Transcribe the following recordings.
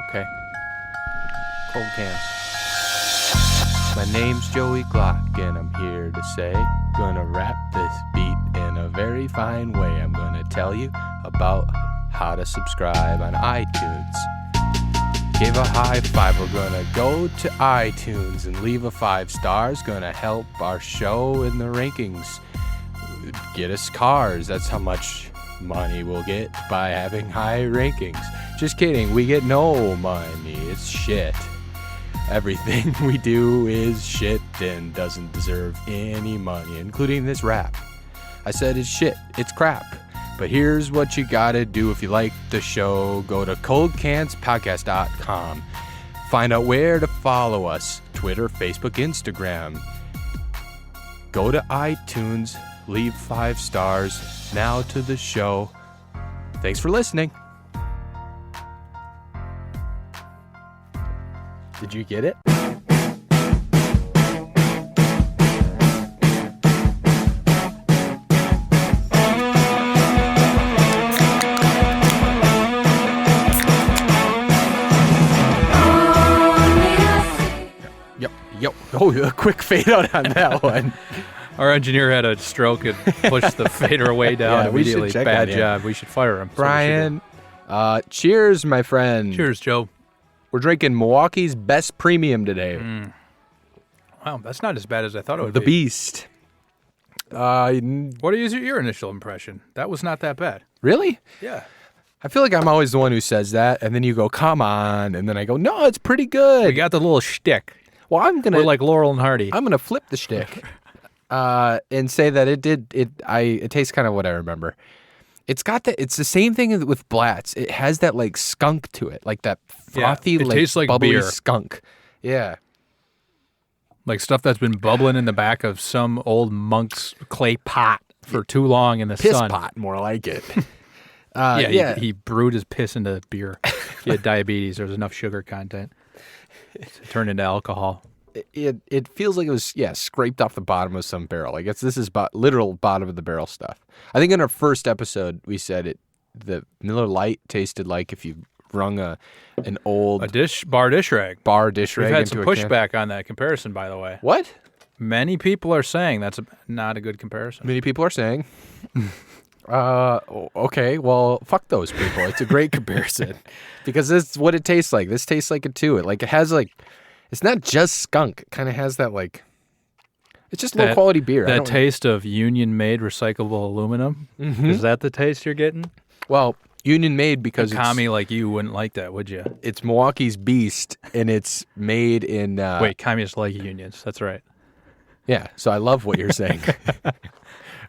Okay. Cold cans. My name's Joey Glock, and I'm here to say, gonna rap this beat in a very fine way. I'm gonna tell you about how to subscribe on iTunes. Give a high five. We're gonna go to iTunes and leave a 5 stars. Gonna help our show in the rankings. Get us cars. That's how much money we'll get by having high rankings. Just kidding. We get no money. It's shit. Everything we do is shit and doesn't deserve any money, including this rap. I said it's shit. It's crap. But here's what you gotta do if you like the show. Go to coldcanspodcast.com. Find out where to follow us. Twitter, Facebook, Instagram. Go to iTunes. Leave 5 stars. Now to the show. Thanks for listening. Did you get it? Yep. Oh, a quick fade out on that one. Our engineer had a stroke and pushed the fader way down immediately. Bad job. We should fire him. Brian, cheers, my friend. Cheers, Joe. We're drinking Milwaukee's Best Premium today. Wow, that's not as bad as I thought it would be. The Beast. What is your initial impression? That was not that bad. Really? Yeah. I feel like I'm always the one who says that, and then you go, come on, and then I go, no, it's pretty good. We got the little shtick. Well, We're like Laurel and Hardy. I'm gonna flip the shtick and say that it tastes kind of what I remember. It's the same thing with Blatz. It has that like skunk to it, like that frothy, it tastes like bubbly beer. skunk. Yeah. Like stuff that's been bubbling in the back of some old monk's clay pot for too long in the Piss sun. pot, more like it. He brewed his piss into beer. He had diabetes. There was enough sugar content. It turned into alcohol. It feels like it was scraped off the bottom of some barrel. I guess this is literal bottom of the barrel stuff. I think in our first episode we said the Miller Lite tasted like if you wrung an old bar dish rag. We've had some pushback on that comparison, by the way. What? Many people are saying that's not a good comparison. Many people are saying. Okay, well, fuck those people. It's a great comparison because this is what it tastes like. This tastes like it too. It has like. It's not just skunk. It kind of has that like, it's just low quality beer. That taste of union-made recyclable aluminum. Mm-hmm. Is that the taste you're getting? Well, union-made because a commie like you wouldn't like that, would you? It's Milwaukee's Beast, and it's made in... Wait, communists like unions. That's right. Yeah, so I love what you're saying,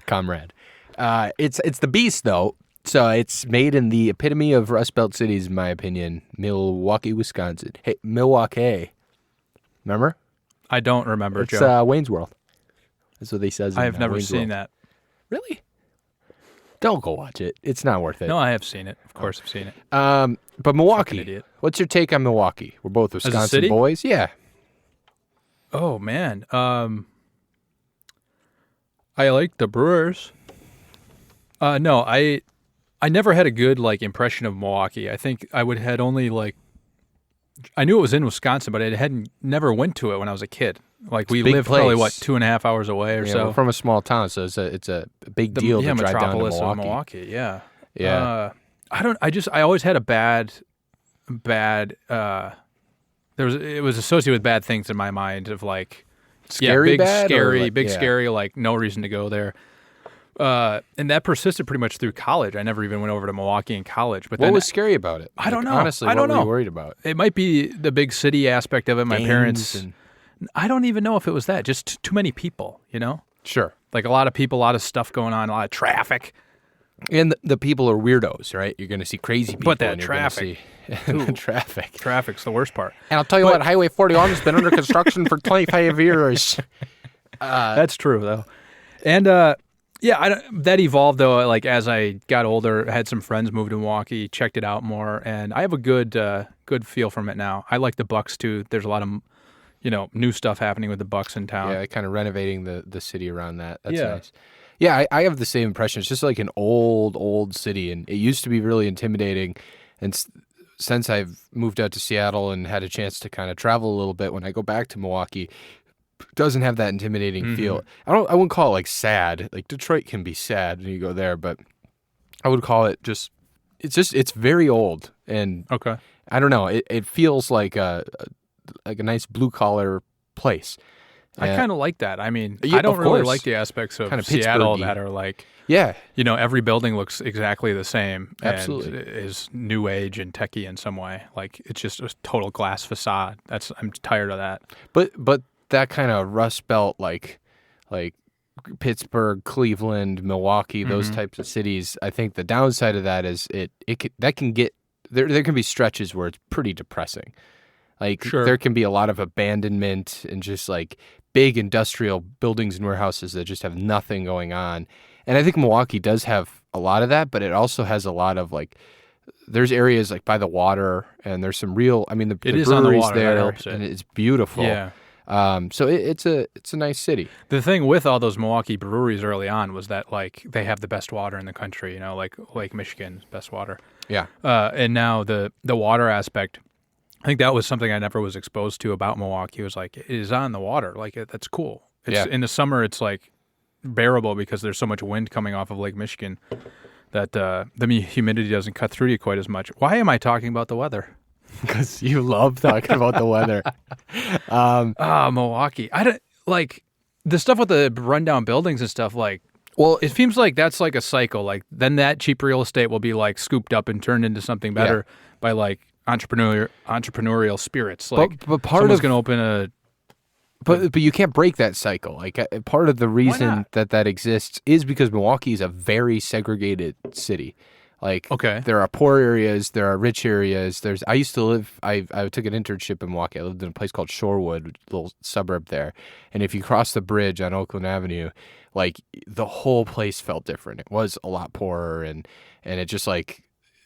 comrade. It's the Beast, though. So it's made in the epitome of Rust Belt cities, in my opinion, Milwaukee, Wisconsin. Hey, Milwaukee. Remember? I don't remember, it's, Joe. Wayne's World. That's what they says. I have never Wayne's seen World. that. Really? Don't go watch it. It's not worth it. No, I have seen it. Of course, I've seen it. But Milwaukee. What's your take on Milwaukee? We're both Wisconsin boys. Yeah. Oh man. I like the Brewers. No, I never had a good impression of Milwaukee. I think I had only I knew it was in Wisconsin, but I never went to it when I was a kid. We lived probably 2.5 hours away or so. We're from a small town, so it's a big deal to drive down to Milwaukee. Of Milwaukee. Yeah. Yeah. I always had a bad. It was associated with bad things in my mind of scary, scary, no reason to go there. And that persisted pretty much through college. I never even went over to Milwaukee in college. But what was scary about it? I don't know. Honestly, what were you worried about? It might be the big city aspect of it. My parents. I don't even know if it was that. Just too many people, Sure. A lot of people, a lot of stuff going on, a lot of traffic. And the people are weirdos, right? You're going to see crazy people. But that traffic. Traffic. Traffic's the worst part. And I'll tell you what, Highway 41 has been under construction for 25 years. That's true, though. And that evolved, though, as I got older, I had some friends move to Milwaukee, checked it out more, and I have a good feel from it now. I like the Bucks, too. There's a lot of, new stuff happening with the Bucks in town. Yeah, kind of renovating the city around that. That's nice. Yeah, I have the same impression. It's just like an old city, and it used to be really intimidating. And since I've moved out to Seattle and had a chance to kind of travel a little bit, when I go back to Milwaukee, it doesn't have that intimidating feel. I wouldn't call it like sad. Like Detroit can be sad when you go there, but I would call it it's very old, and Okay. I don't know. It feels like a nice blue collar place. I kind of like that. I mean, Yeah, I don't of really course. like the aspects of Kind of Seattle Pittsburghy. that are like, Yeah, every building looks exactly the same. Absolutely. And is new age and techie in some way. Like, it's just a total glass facade. I'm tired of that. but that kind of Rust Belt, like Pittsburgh, Cleveland, Milwaukee, those types of cities. I think the downside of that is that can get there can be stretches where it's pretty depressing. Like Sure. there can be a lot of abandonment and just like big industrial buildings and warehouses that just have nothing going on. And I think Milwaukee does have a lot of that, but it also has a lot of like there's areas like by the water, and there's some real. I mean, the It is on the breweries water, that there, helps it. and it's beautiful. Yeah. So it's a nice city. The thing with all those Milwaukee breweries early on was that, like, they have the best water in the country, like Lake Michigan's best water. Yeah. And now the water aspect, I think that was something I never was exposed to about Milwaukee. It was like, it is on the water. Like, that's cool. Yeah. In the summer, it's like bearable because there's so much wind coming off of Lake Michigan that the humidity doesn't cut through you quite as much. Why am I talking about the weather? Because you love talking about the weather. Milwaukee. I don't like the stuff with the rundown buildings and stuff. Like, well, it seems like that's like a cycle. Like, then that cheap real estate will be like scooped up and turned into something better by like entrepreneurial spirits. Like, but part someone's of going to open a. but you can't break that cycle. Like part of the reason not? that exists is because Milwaukee is a very segregated city. Like, Okay. there are poor areas, there are rich areas. I used to live. I took an internship in Milwaukee. I lived in a place called Shorewood, a little suburb there. And if you cross the bridge on Oakland Avenue, like the whole place felt different. It was a lot poorer, and it just like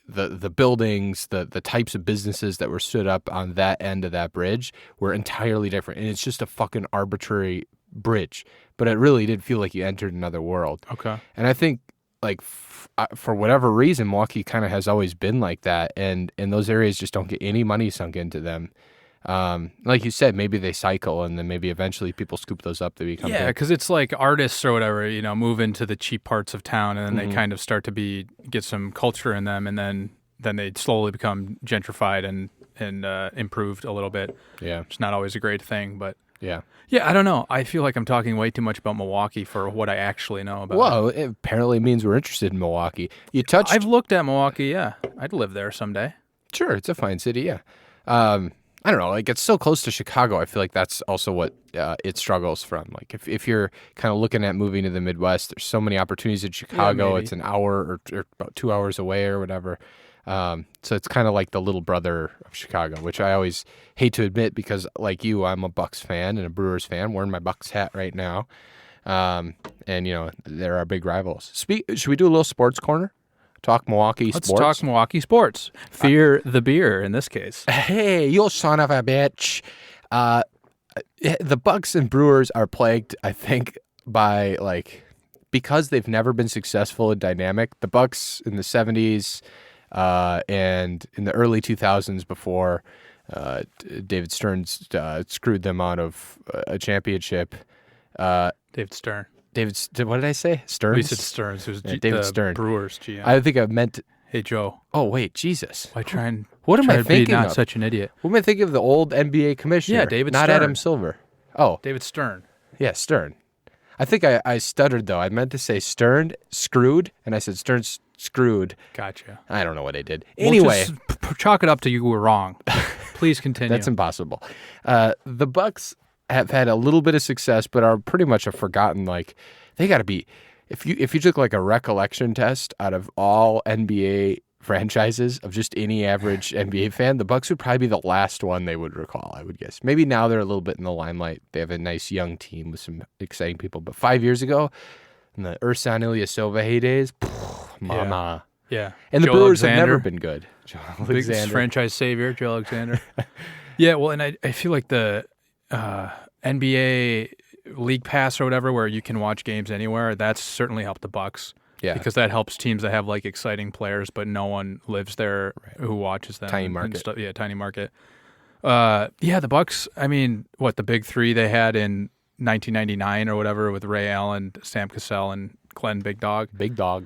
the buildings, the types of businesses that were stood up on that end of that bridge were entirely different. And it's just a fucking arbitrary bridge, but it really did feel like you entered another world. Okay. And I think like for whatever reason, Milwaukee kind of has always been like that, and those areas just don't get any money sunk into them. Like you said, maybe they cycle, and then maybe eventually people scoop those up. They become big. Because it's like artists or whatever, move into the cheap parts of town, and then they kind of start to get some culture in them, and then they slowly become gentrified and improved a little bit. Yeah, It's not always a great thing, but yeah. I don't know. I feel like I'm talking way too much about Milwaukee for what I actually know about. Well, it apparently means we're interested in Milwaukee. You touched. I've looked at Milwaukee. Yeah, I'd live there someday. Sure, it's a fine city. Yeah. I don't know. Like, it's so close to Chicago. I feel like that's also what it struggles from. Like, if you're kind of looking at moving to the Midwest, there's so many opportunities in Chicago. maybe. It's an hour or about 2 hours away or whatever. So it's kind of like the little brother of Chicago, which I always hate to admit because, like you, I'm a Bucks fan and a Brewers fan. I'm wearing my Bucks hat right now. And, they're our big rivals. Should we do a little sports corner? Talk Milwaukee Let's sports? talk Milwaukee sports. Fear the beer in this case. Hey, you son of a bitch. The Bucks and Brewers are plagued, I think, by because they've never been successful and dynamic. The Bucks in the 70s and in the early 2000s before David Stern screwed them out of a championship. David Stern. What did I say? Stearns? We said Stearns. It was David Stern. Brewers GM. I think I meant. Hey, Joe. Oh wait, Jesus! Why try and What am try I to be thinking not of? such an idiot? What am I thinking of? The old NBA commissioner? Yeah, David not Stern. Adam Silver. Oh, David Stern. yeah, Stern. I think I stuttered though. I meant to say Stern screwed, and I said Stern screwed. Gotcha. I don't know what I did. We'll Anyway, just chalk it up to you were wrong. Please continue. that's impossible. The Bucks have had a little bit of success, but are pretty much a forgotten. They got to be. If you took a recollection test out of all NBA franchises of just any average NBA fan, the Bucks would probably be the last one they would recall, I would guess. Maybe now they're a little bit in the limelight. They have a nice young team with some exciting people. But 5 years ago, in the Ersan Ilyasova heydays, mama. Yeah. And the Joe Brewers have Alexander. never been good. Joe Big Alexander. franchise savior, Joe Alexander. Yeah, well, and I feel like the NBA League Pass or whatever, where you can watch games anywhere, that's certainly helped the Bucks. Yeah. Because that helps teams that have like exciting players, but no one lives there who watches them. Tiny market. Yeah, tiny market. The Bucks, I mean, the big three they had in 1999 or whatever with Ray Allen, Sam Cassell, and Glenn Big Dog. Big Dog.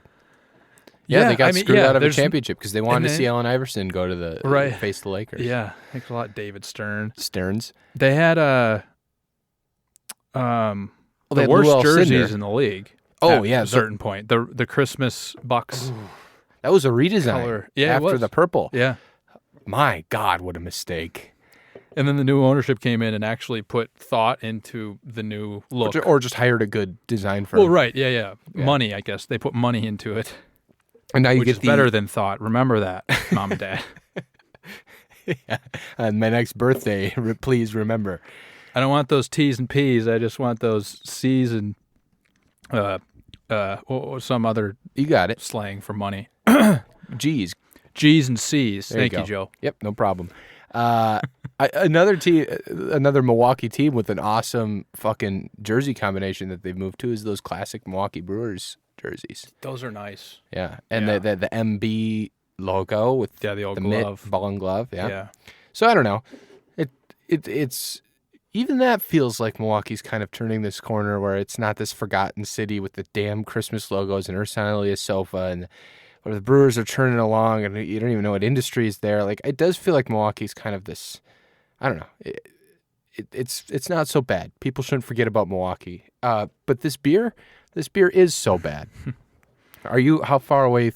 Yeah, they got screwed out of a championship because they wanted to see Allen Iverson go to the face the Lakers. Yeah, thanks a lot, David Stearns. They had the worst jerseys in the league. Oh yeah, at a certain point. The Christmas Bucks. Ooh, that was a redesign. Color. Yeah, after the purple. Yeah. My God, what a mistake. And then the new ownership came in and actually put thought into the new look. Or just hired a good design firm. Well, right. Yeah. Money, I guess. They put money into it. And now you which get is better than thought. Remember that, Mom and Dad. Yeah. On my next birthday, please remember. I don't want those T's and P's. I just want those C's and or some other you got it slang for money. G's and C's. There Thank you, Joe. Yep, no problem. Another Milwaukee team with an awesome fucking jersey combination that they've moved to is those classic Milwaukee Brewers jerseys. Those are nice. Yeah, and the MB logo with the old glove, ball and glove. Yeah. So I don't know. It's even that feels like Milwaukee's kind of turning this corner where it's not this forgotten city with the damn Christmas logos and Ursan Ilyasova and or the Brewers are churning along and you don't even know what industry is there. Like it does feel like Milwaukee's kind of this. I don't know. It's not so bad. People shouldn't forget about Milwaukee. But this beer is so bad. How far away?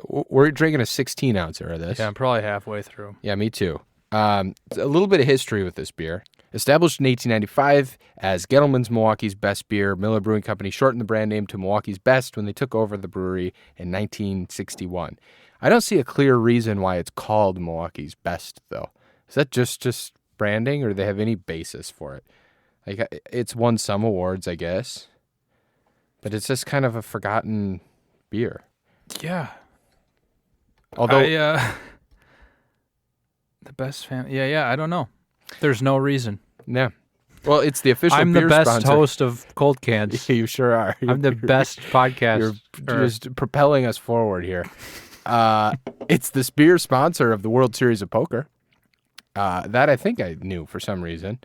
We're drinking a 16 ouncer of this. Yeah, I'm probably halfway through. Yeah, me too. A little bit of history with this beer. Established in 1895 as Gettleman's Milwaukee's Best Beer, Miller Brewing Company shortened the brand name to Milwaukee's Best when they took over the brewery in 1961. I don't see a clear reason why it's called Milwaukee's Best, though. Is that just branding, or do they have any basis for it? Like, it's won some awards, I guess, but it's just kind of a forgotten beer. Yeah. Although the best fan. Yeah. I don't know. There's no reason. Yeah. Well, it's the official I'm beer the best sponsor. Host of Cold Cans. You sure are. I'm the best podcast. You're just propelling us forward here. It's the beer sponsor of the World Series of Poker. That I think I knew for some reason.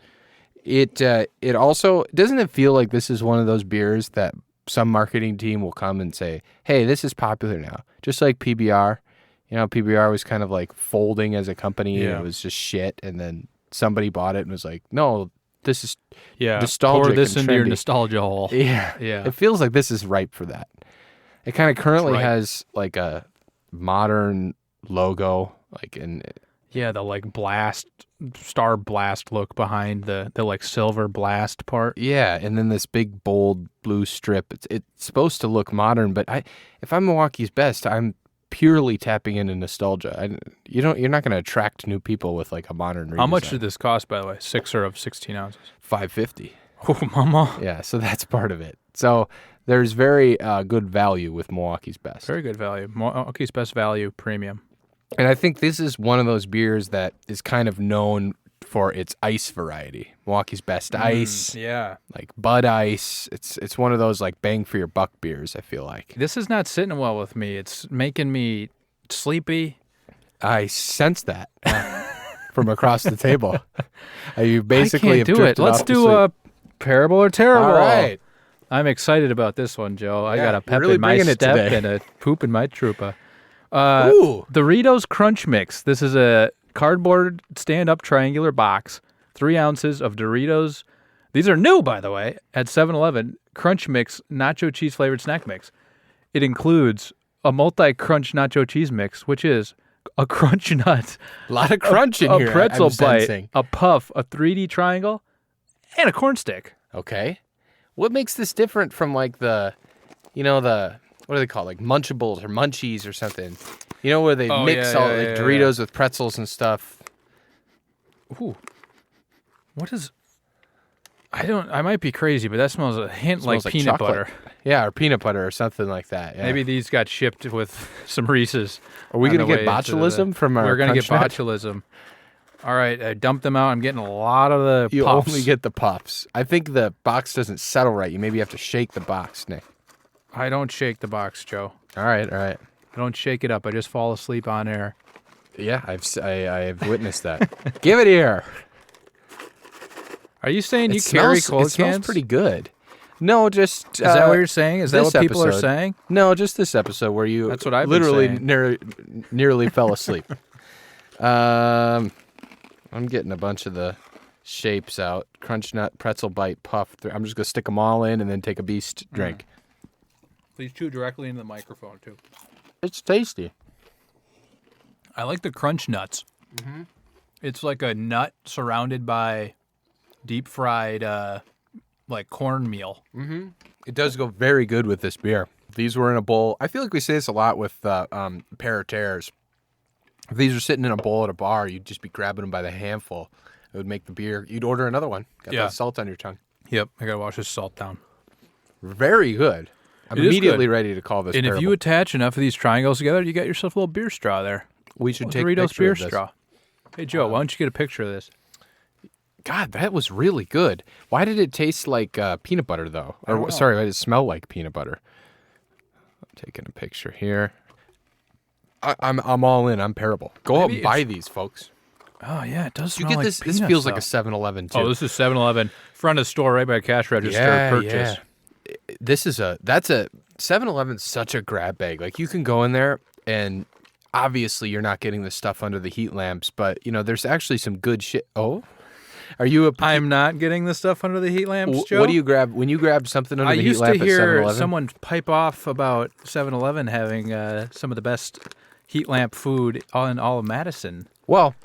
It also doesn't it feel like this is one of those beers that some marketing team will come and say, "Hey, this is popular now." Just like PBR. PBR was kind of like folding as a company. Yeah. It was just shit, and then somebody bought it and was like, "No, this is nostalgic. Pour this into your nostalgia hole." Yeah. It feels like this is ripe for that. It kind of currently has like a modern logo, the like star blast look behind the like silver blast part. Yeah, and then this big bold blue strip. It's supposed to look modern, but if I'm Milwaukee's Best, I'm purely tapping into nostalgia. You're not going to attract new people with like a modern redesign. How much did this cost, by the way? 6er of 16 ounces. $5.50. Oh, mama. Yeah, so that's part of it. So there's very good value with Milwaukee's Best. Very good value. Milwaukee's Best value premium. And I think this is one of those beers that is kind of known for its ice variety. Milwaukee's Best Ice. Yeah. Like Bud Ice. It's one of those like bang for your buck beers, I feel like. This is not sitting well with me. It's making me sleepy. I sense that from across the table. You basically I have can't do it. Let's do a parable or terrible. All right. I'm excited about this one, Joe. I got a pep really in my step today. and a poop in my troopa. Ooh. Doritos Crunch Mix. This is a cardboard stand-up triangular box. 3 ounces of Doritos. These are new, by the way, at 7-Eleven. Crunch Mix nacho cheese flavored snack mix. It includes a multi-crunch nacho cheese mix, which is a crunch nut, A lot of crunch in here. a pretzel I'm bite, sensing. a puff, a 3D triangle, and a corn stick. Okay. What makes this different from like what do they call it? Like Munchables or Munchies or something? Where they mix Doritos with pretzels and stuff. Ooh. What is... I might be crazy, but that smells a hint like peanut butter. Yeah, or peanut butter or something like that. Yeah. Maybe these got shipped with some Reese's. Are we going to get botulism from our We're going to get crunch nut? botulism. All right, I dumped them out. I'm getting a lot of the You puffs. only get the puffs. I think the box doesn't settle right. You maybe have to shake the box, Nick. I don't shake the box, Joe. All right. I don't shake it up. I just fall asleep on air. Yeah, I've witnessed that. Give it here. Are you saying you carry cold cans? It smells pretty good. No, just... Is that what you're saying? Is that what people are saying? No, just this episode where you That's what I've literally been saying. nearly fell asleep. I'm getting a bunch of the shapes out. Crunch nut, pretzel bite, puff. I'm just going to stick them all in and then take a beast drink. Please chew directly into the microphone, too. It's tasty. I like the crunch nuts. Mm-hmm. It's like a nut surrounded by deep-fried, like cornmeal. Mm-hmm. It does go very good with this beer. If these were in a bowl. I feel like we say this a lot with pear tears. If these are sitting in a bowl at a bar, you'd just be grabbing them by the handful. It would make the beer. You'd order another one. Got that salt on your tongue. Yep, I gotta wash this salt down. Very good. I'm immediately ready to call this. And if you attach enough of these triangles together, you got yourself a little beer straw there. We should take a Doritos picture beer of this. straw. Hey Joe, why don't you get a picture of this? God, that was really good. Why did it taste like peanut butter though? Or sorry, why did it smell like peanut butter? I'm taking a picture here. I'm all in. I'm Parable. Go out and buy these, folks. Oh yeah, it does. You Smell get like this. This peanuts, feels though. like a 7-Eleven too. Oh, this is 7-Eleven front of the store, right by cash register purchase. Yeah. That's a 7-Eleven's such a grab bag. Like you can go in there and obviously you're not getting the stuff under the heat lamps, but you know there's actually some good shit. Oh, are you? I'm not getting the stuff under the heat lamps, Joe. What do you grab when you grab something under the heat lamp at 7-Eleven? I used to hear someone pipe off about 7-Eleven having some of the best heat lamp food in all of Madison. Well,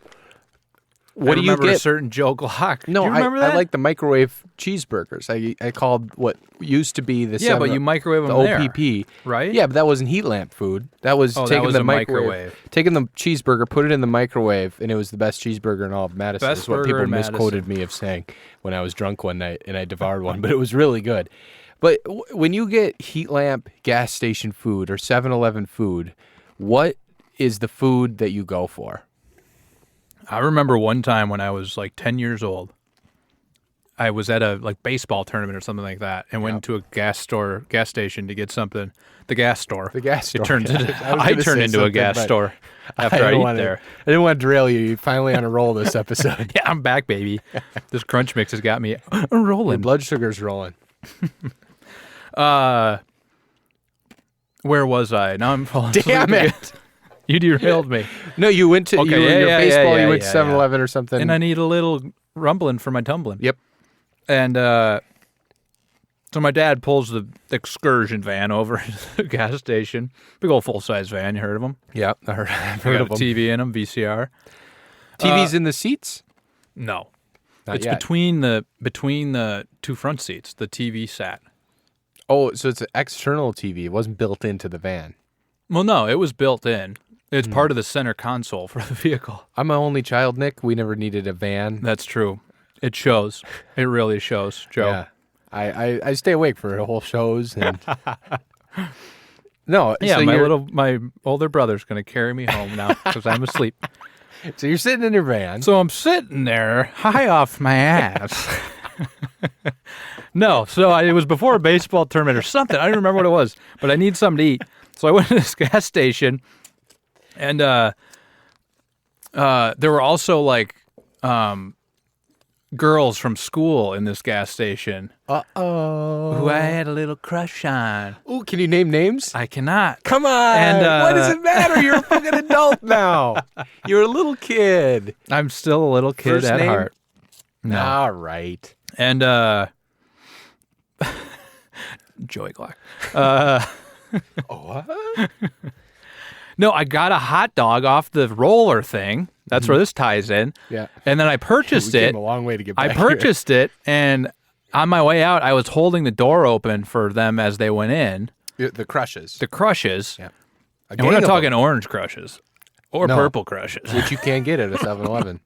what do you get? A certain Joe Glock. No, do you remember that? I like the microwave cheeseburgers. I called what used to be the but you microwave them the OPP, right? Yeah, but that wasn't heat lamp food. That was taking the microwave, taking the cheeseburger, put it in the microwave, and it was the best cheeseburger in all of Madison. That's what people misquoted me of saying when I was drunk one night and I devoured one, but it was really good. But when you get heat lamp gas station food or 7-Eleven food, what is the food that you go for? I remember one time when I was like 10 years old, I was at a baseball tournament or something like that and went to a gas station to get something. The gas store. It turns I turned into a gas store after I eat there. I didn't want to derail you. You're finally on a roll this episode. Yeah, I'm back, baby. This crunch mix has got me rolling. Your blood sugar's rolling. Where was I? Now I'm falling asleep. Damn it. You derailed me. No, you went to your baseball. You went to 7-Eleven or something, and I need a little rumbling for my tumbling. Yep. And so my dad pulls the excursion van over to the gas station. Big old full size van. You heard of them? Yeah, I've heard of them. TV in them, VCR. TVs in the seats? No, Not yet. between the two front seats. The TV sat. Oh, so it's an external TV. It wasn't built into the van. Well, no, it was built in. It's part of the center console for the vehicle. I'm an only child, Nick. We never needed a van. That's true. It shows. It really shows, Joe. Yeah. I stay awake for whole shows and no. Yeah, so my older brother's gonna carry me home now because I'm asleep. So you're sitting in your van. So I'm sitting there, high off my ass. No, so it was before a baseball tournament or something. I don't remember what it was, but I need something to eat. So I went to this gas station, and there were also girls from school in this gas station. Uh-oh. Who I had a little crush on. Ooh, can you name names? I cannot. Come on. And what does it matter? You're a fucking adult now. You're a little kid. I'm still a little kid First at name? heart. No. All right. And Joey Glock. What? No, I got a hot dog off the roller thing. That's where this ties in. Yeah. And then I purchased it. Came a long way to get back I purchased it, and on my way out, I was holding the door open for them as they went in. The crushes. The crushes. Yeah. And we're not talking orange crushes or purple crushes. Which you can't get at a 7-Eleven.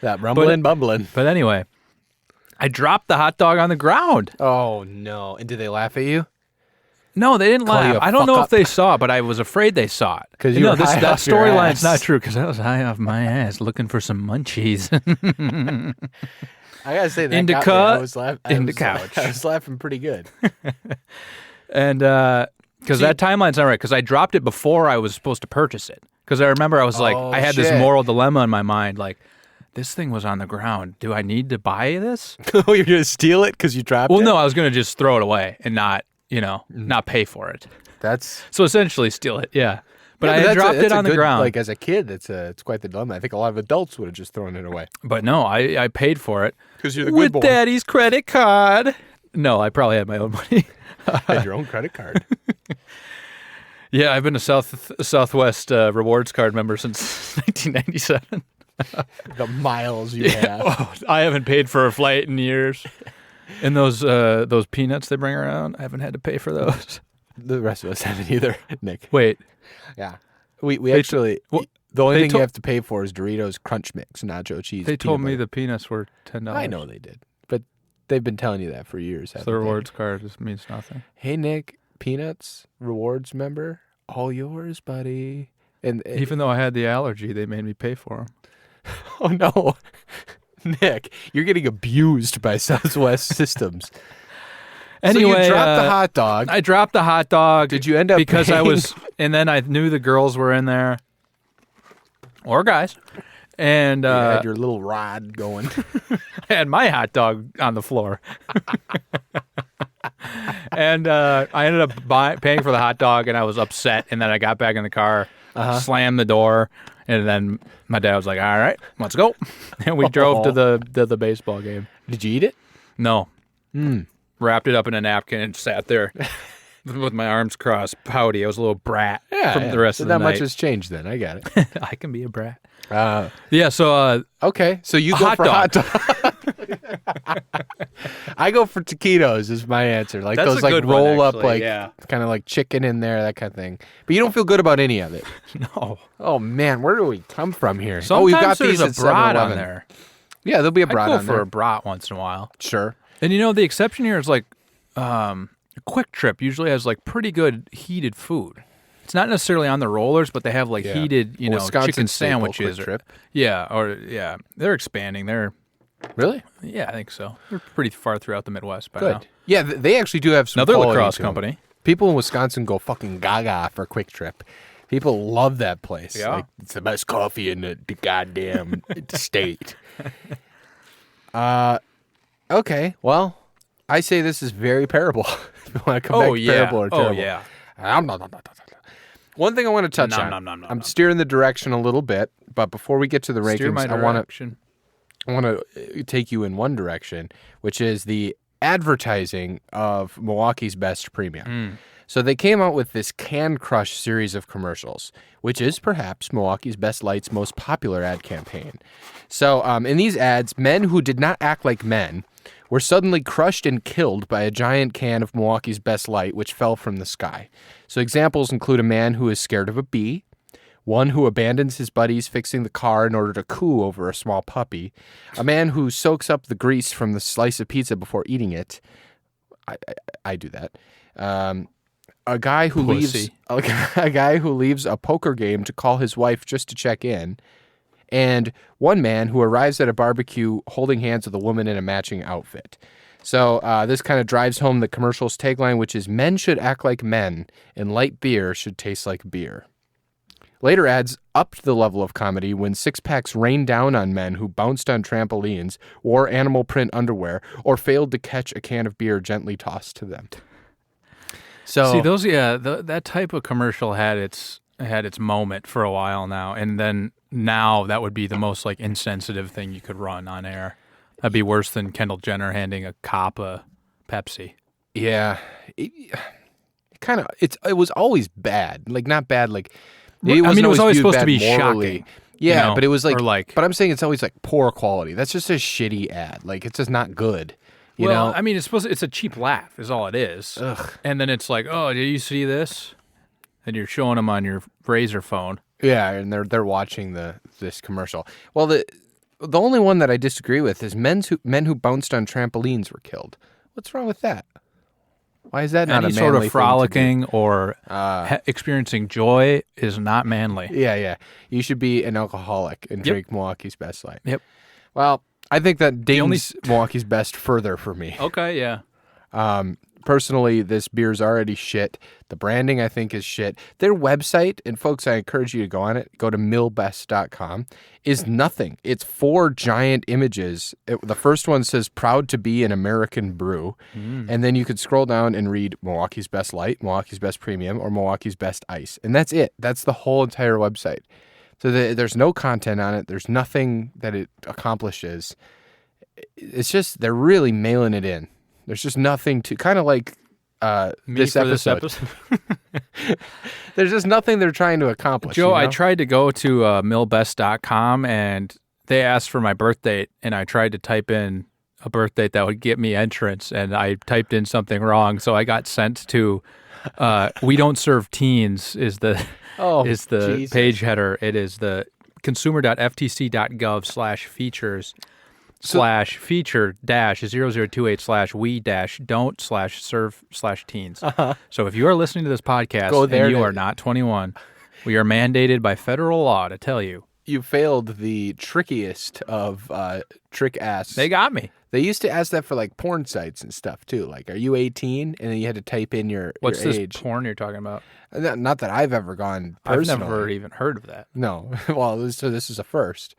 That rumbling, bumbling. But anyway, I dropped the hot dog on the ground. Oh, no. And did they laugh at you? No, they didn't laugh. I don't know if they saw it, but I was afraid they saw it. Because that storyline's not true. Because I was high off my ass looking for some munchies. I gotta say that Indica, got me. I was couch. I was laughing pretty good. And because that timeline's not right, because I dropped it before I was supposed to purchase it. Because I remember I was like, I had this moral dilemma in my mind, like, this thing was on the ground. Do I need to buy this? Oh, you're going to steal it because you dropped it? Well, no, I was going to just throw it away and not pay for it. So essentially steal it, yeah. But I had dropped it on the ground. Like, as a kid, it's quite the dilemma. I think a lot of adults would have just thrown it away. But no, I paid for it. Because you're the good boy. With Daddy's credit card. No, I probably had my own money. Had your own credit card. Yeah, I've been a Southwest rewards card member since 1997. The miles you have. Oh, I haven't paid for a flight in years. And those peanuts they bring around, I haven't had to pay for those. The rest of us haven't either, Nick. Wait. Yeah. We actually, the only thing you have to pay for is Doritos Crunch Mix, nacho cheese. They told me the peanuts were $10. I know they did. But they've been telling you that for years. So the rewards card just means nothing. Hey, Nick, peanuts, rewards member, all yours, buddy. And even though I had the allergy, they made me pay for them. Oh, no. Nick, you're getting abused by Southwest Systems. Anyway, so you dropped the hot dog. I dropped the hot dog. Did you end up because paying? I was, and then I knew the girls were in there, or guys, and you had your little rod going. I had my hot dog on the floor, and I ended up paying for the hot dog, and I was upset. And then I got back in the car, slammed the door, and then my dad was like, "All right, let's go," and we drove to the baseball game. Did you eat it? No. Wrapped it up in a napkin and sat there with my arms crossed, pouty. I was a little brat from the rest of the night. Not much has changed then. I got it. I can be a brat. Yeah, so... okay, so you go for hot dog. I go for taquitos is my answer. Like That's those like roll up, yeah. kind of like chicken in there, that kind of thing. But you don't feel good about any of it. No. Oh, man, where do we come from here? Sometimes we've got there's these a brat on there. Yeah, there'll be a brat on there. I'd go for a brat once in a while. Sure. And the exception here is like Quick Trip usually has like pretty good heated food. It's not necessarily on the rollers, but they have like heated, Wisconsin chicken sandwiches. Quick Trip. They're expanding. Really? Yeah, I think so. They're pretty far throughout the Midwest by now. now. Yeah, they actually do have some another quality lacrosse to them. company. People in Wisconsin go fucking gaga for Quick Trip. People love that place. Yeah. Like, it's the best coffee in the goddamn state. Okay, well, I say this is very parable. If you want to come back to parable or terrible. Oh, yeah. One thing I want to touch on. I'm steering the direction a little bit, but before we get to the rankings, I want to take you in one direction, which is the advertising of Milwaukee's Best Premium. So they came out with this Can Crush series of commercials, which is perhaps Milwaukee's Best Light's most popular ad campaign. So in these ads, men who did not act like men were suddenly crushed and killed by a giant can of Milwaukee's Best Light, which fell from the sky. So examples include a man who is scared of a bee, one who abandons his buddies fixing the car in order to coo over a small puppy, a man who soaks up the grease from the slice of pizza before eating it. I do that. A guy who leaves a poker game to call his wife just to check in, and one man who arrives at a barbecue holding hands with a woman in a matching outfit. So this kind of drives home the commercial's tagline, which is "Men should act like men, and light beer should taste like beer." Later ads upped the level of comedy when six-packs rained down on men who bounced on trampolines, wore animal print underwear, or failed to catch a can of beer gently tossed to them. So see those, that type of commercial had its moment for a while now, and then now that would be the most like insensitive thing you could run on air. That'd be worse than Kendall Jenner handing a cop a Pepsi. Yeah, it was always bad, like not bad, like it was always supposed to be morally. shocking. Yeah, but it was but I'm saying it's always like poor quality. That's just a shitty ad. Like it's just not good. You know? I mean, it's a cheap laugh is all it is. Ugh. And then it's like, oh, did you see this? And you're showing them on your Razr phone. Yeah, and they're watching this commercial. Well, the only one that I disagree with is men who bounced on trampolines were killed. What's wrong with that? Why is that not a manly sort of thing frolicking to do? or experiencing joy is not manly. Yeah. You should be an alcoholic and drink Milwaukee's Best Light. Yep. Well, I think that dings Milwaukee's Best further for me. Okay, yeah. personally, this beer's already shit. The branding, I think, is shit. Their website, and folks, I encourage you to go on it, go to millbest.com, is nothing. It's 4 giant images. The first one says, proud to be an American brew. And then you could scroll down and read Milwaukee's Best Light, Milwaukee's Best Premium, or Milwaukee's Best Ice. And that's it. That's the whole entire website. So there's no content on it. There's nothing that it accomplishes. It's just, they're really mailing it in. There's just nothing to, kind of like this episode. There's just nothing they're trying to accomplish. Joe, I tried to go to millbest.com and they asked for my birth date, and I tried to type in a birth date that would get me entrance, and I typed in something wrong, so I got sent to We Don't Serve Teens is the Jesus. Page header. It is the consumer.ftc.gov/features /feature -0028/we-don't/serve/teens. So if you are listening to this podcast Go there and you are not 21, we are mandated by federal law to tell you. You failed the trickiest of trick asks. They got me. They used to ask that for like porn sites and stuff too. Like, are you 18? And then you had to type in your What's your this age. porn you're talking about? Not that I've ever gone personally. I've never even heard of that. No. Well, so this is a first.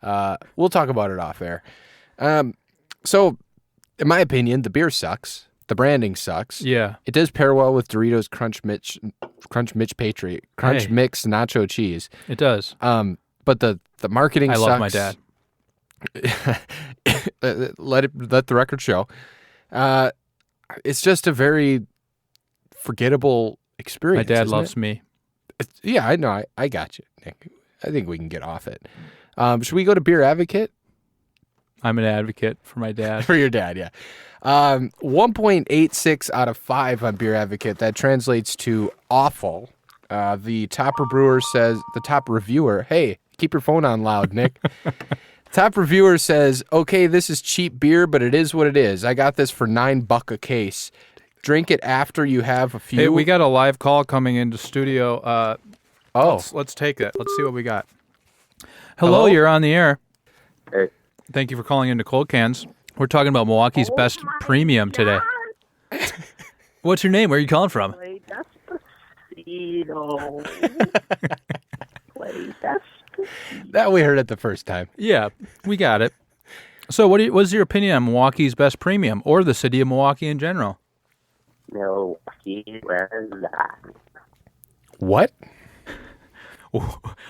We'll talk about it off air. So, in my opinion, the beer sucks. The branding sucks. Yeah. It does pair well with Doritos Crunch Mix Nacho Cheese. It does. But the marketing sucks. I love my dad. Let the record show. It's just a very forgettable experience. My dad loves me. Yeah, I know. I got you, Nick. I think we can get off it. Should we go to Beer Advocate? I'm an advocate for my dad. For your dad, yeah. 1.86 out of 5 on Beer Advocate. That translates to awful. The top reviewer, hey, keep your phone on loud, Nick. Top reviewer says, okay, this is cheap beer, but it is what it is. I got this for $9 a case. Drink it after you have a few. Hey, we got a live call coming into studio. Let's take it. Let's see what we got. Hello, you're on the air. Hey. Thank you for calling into Cold Cans. We're talking about Milwaukee's Best Premium today. What's your name? Where are you calling from? Play Despacito. Play Despacito. That we heard it the first time. Yeah, we got it. So what's your opinion on Milwaukee's Best Premium or the city of Milwaukee in general? Milwaukee, where is that? What?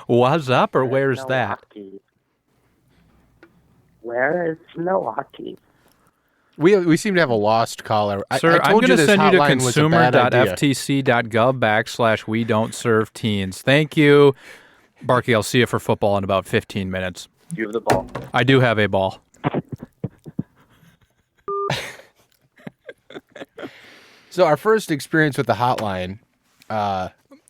What's up or where's that? Where is Milwaukee? We seem to have a lost caller. Sir, I'm going to send you to consumer.ftc.gov /we don't serve teens. Thank you. Barky, I'll see you for football in about 15 minutes. Do you have the ball? I do have a ball. So our first experience with the hotline.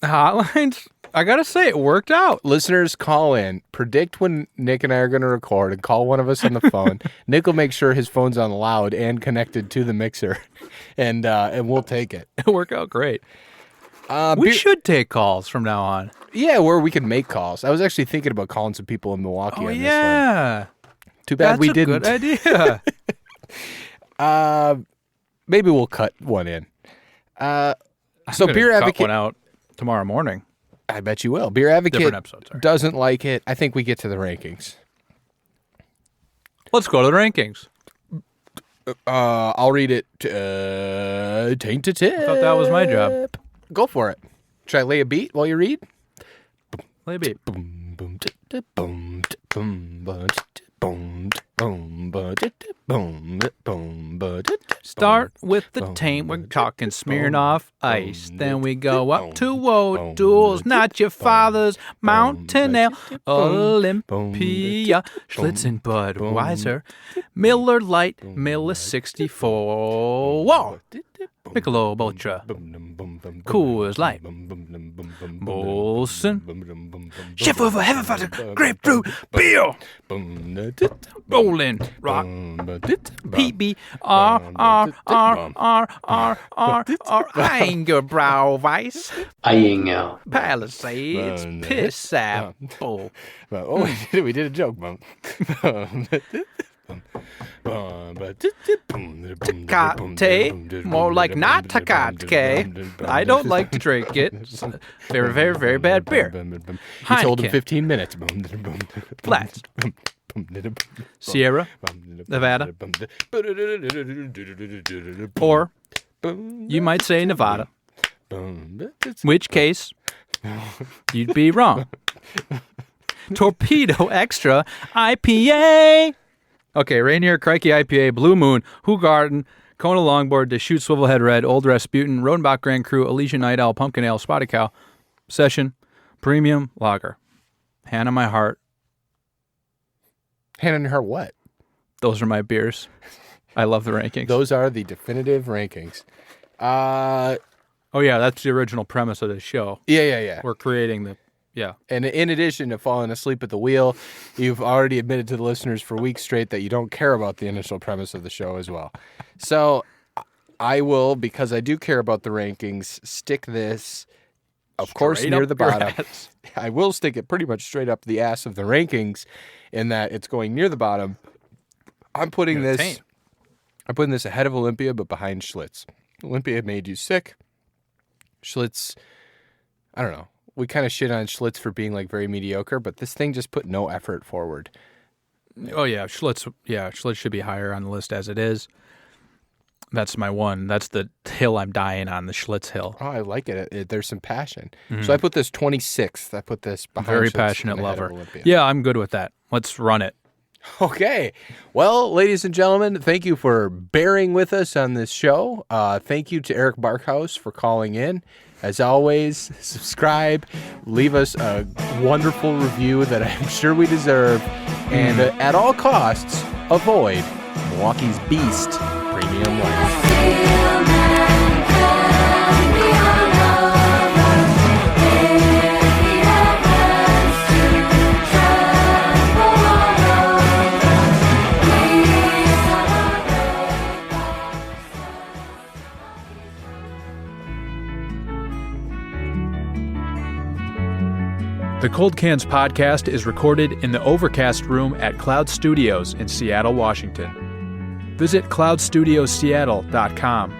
Hotlines? I got to say, it worked out. Listeners, call in. Predict when Nick and I are going to record and call one of us on the phone. Nick will make sure his phone's on loud and connected to the mixer, and we'll take it. It worked out great. We should take calls from now on. Yeah, where we can make calls. I was actually thinking about calling some people in Milwaukee on this one. Too bad we didn't. That's a good idea. Maybe we'll cut one in. So Beer cut Advocate one out tomorrow morning. I bet you will. Beer Advocate Different episode, sorry. Doesn't like it. I think we get to the rankings. Let's go to the rankings. I'll read it. Tank to tip. I thought that was my job. Go for it. Should I lay a beat while you read? Lay a beat. Start with the taint. We're talking Smirnoff Ice. Then we go up to O'Doul's, not your father's Mountain Ale, Olympia, Schlitzen, Budweiser, Miller Lite, Miller 64. Whoa! Michelob Ultra, Coors Light, Molson, Schiffer Hefeweizen, Grapefruit, Beer, Rolling Rock, PBR, Anger Brauweiss, Ayinger, Palisades, Piss Apple. Oh, we did a joke, Mom. Tecate, more like not Tecate. I don't like to drink it. It's very, very, very bad beer. He told him Heineken. 15 minutes. Flats. Sierra, Nevada, or you might say Nevada, which case you'd be wrong. Torpedo Extra IPA. Okay, Rainier, Crikey IPA, Blue Moon, Hoegaarden, Kona Longboard, Deschutes Swivelhead Red, Old Rasputin, Rodenbach Grand Cru, Elysian Night Owl, Pumpkin Ale, Spotted Cow, Session, Premium Lager. Hand on my heart. Hand on her what? Those are my beers. I love the rankings. Those are the definitive rankings. Oh, yeah, that's the original premise of the show. Yeah. We're creating the, yeah. And in addition to falling asleep at the wheel, you've already admitted to the listeners for weeks straight that you don't care about the initial premise of the show as well. So I will, because I do care about the rankings, stick this, of course, Straight near up the your bottom. ass. I will stick it pretty much straight up the ass of the rankings in that it's going near the bottom. I'm putting this ahead of Olympia, but behind Schlitz. Olympia made you sick. Schlitz, I don't know. We kind of shit on Schlitz for being like very mediocre, but this thing just put no effort forward. Oh, yeah, Schlitz should be higher on the list as it is. That's my one. That's the hill I'm dying on, the Schlitz hill. Oh, I like it. There's some passion. So I put this 26th. I put this behind Very Schlitz passionate and ahead of lover. Olympia. Yeah, I'm good with that. Let's run it. Okay. Well, ladies and gentlemen, thank you for bearing with us on this show. Thank you to Eric Barkhouse for calling in. As always, subscribe, leave us a wonderful review that I'm sure we deserve, and at all costs, avoid Milwaukee's Beast Premium Light. The Cold Cans podcast is recorded in the Overcast Room at Cloud Studios in Seattle, Washington. Visit cloudstudiosseattle.com